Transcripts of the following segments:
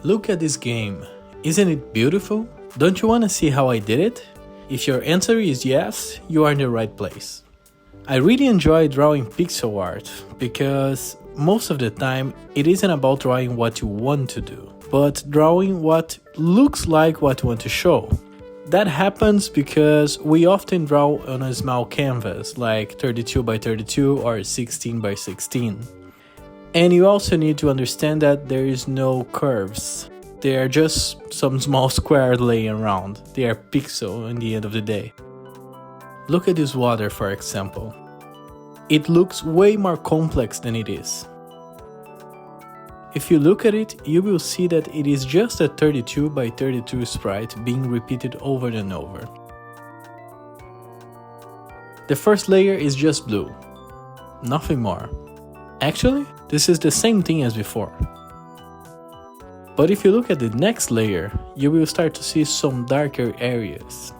Look at this game. Isn't it beautiful? Don't you want to see how I did it? If your answer is yes, you are in the right place. I really enjoy drawing pixel art because most of the time it isn't about drawing what you want to do, but drawing what looks like what you want to show. That happens because we often draw on a small canvas like 32 by 32 or 16 by 16. And you also need to understand that there is no curves. They are just some small squares laying around. They are pixel in the end of the day. Look at this water, for example. It looks way more complex than it is. If you look at it, you will see that it is just a 32 by 32 sprite being repeated over and over. The first layer is just blue. Nothing more. Actually, this is the same thing as before. But if you look at the next layer, you will start to see some darker areas.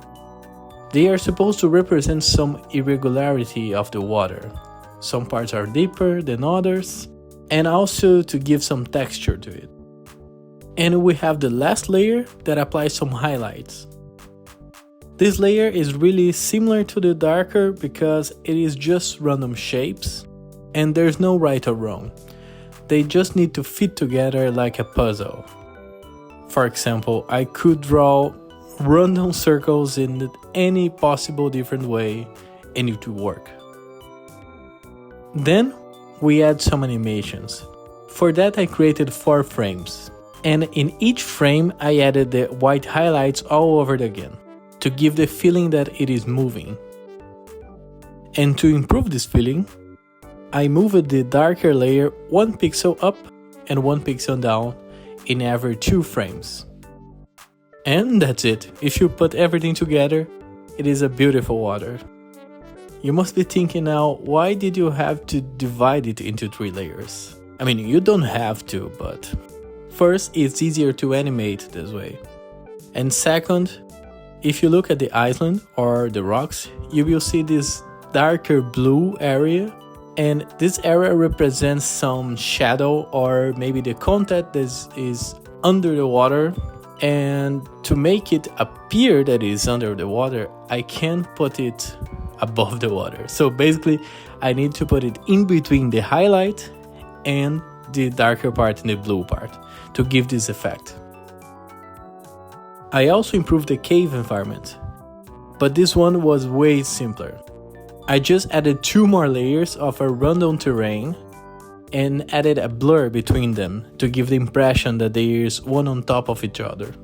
They are supposed to represent some irregularity of the water. Some parts are deeper than others, and also to give some texture to it. And we have the last layer that applies some highlights. This layer is really similar to the darker because it is just random shapes, and there's no right or wrong. They just need to fit together like a puzzle. For example, I could draw random circles in any possible different way and it would work. Then we add some animations. For that I created 4 frames. And in each frame I added the white highlights all over again to give the feeling that it is moving. And to improve this feeling, I moved the darker layer 1 pixel up and 1 pixel down in every 2 frames. And that's it. If you put everything together, it is a beautiful water. You must be thinking now, why did you have to divide it into 3 layers? I mean, you don't have to, but first, it's easier to animate this way. And second, if you look at the island or the rocks, you will see this darker blue area. And this area represents some shadow or maybe the content that is under the water. And to make it appear that it is under the water, I can't put it above the water. So basically, I need to put it in between the highlight and the darker part and the blue part to give this effect. I also improved the cave environment, but this one was way simpler. I just added 2 more layers of a random terrain and added a blur between them to give the impression that there is one on top of each other.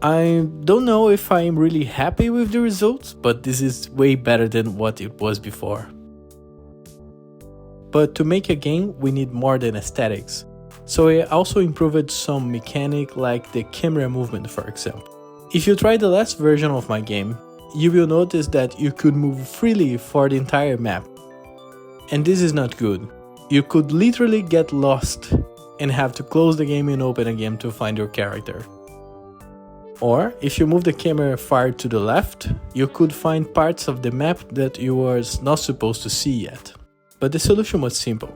I don't know if I'm really happy with the results, but this is way better than what it was before. But to make a game, we need more than aesthetics. So I also improved some mechanic like the camera movement, for example. If you try the last version of my game, you will notice that you could move freely for the entire map. And this is not good. You could literally get lost and have to close the game and open again to find your character. Or if you move the camera far to the left, you could find parts of the map that you were not supposed to see yet. But the solution was simple.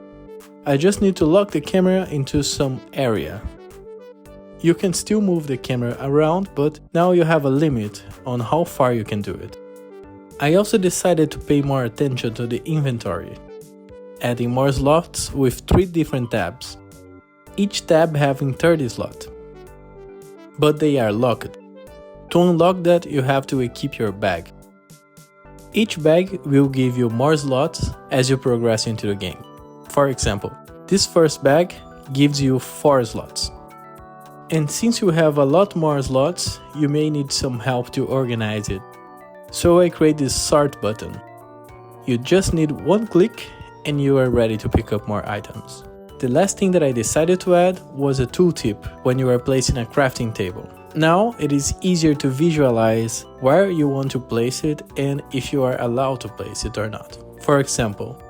I just need to lock the camera into some area. You can still move the camera around, but now you have a limit on how far you can do it. I also decided to pay more attention to the inventory, adding more slots with 3 different tabs, each tab having 30 slots. But they are locked. To unlock that, you have to equip your bag. Each bag will give you more slots as you progress into the game. For example, this first bag gives you 4 slots. And since you have a lot more slots, you may need some help to organize it. So I create this sort button. You just need 1 click and you are ready to pick up more items. The last thing that I decided to add was a tooltip when you are placing a crafting table. Now it is easier to visualize where you want to place it and if you are allowed to place it or not. For example,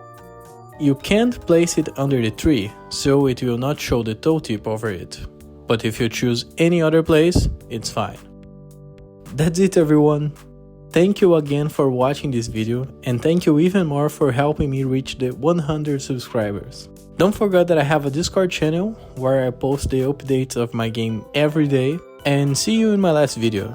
you can't place it under the tree, so it will not show the tooltip over it. But if you choose any other place, it's fine. That's it, everyone. Thank you again for watching this video, and thank you even more for helping me reach the 100 subscribers. Don't forget that I have a Discord channel where I post the updates of my game every day, and see you in my last video.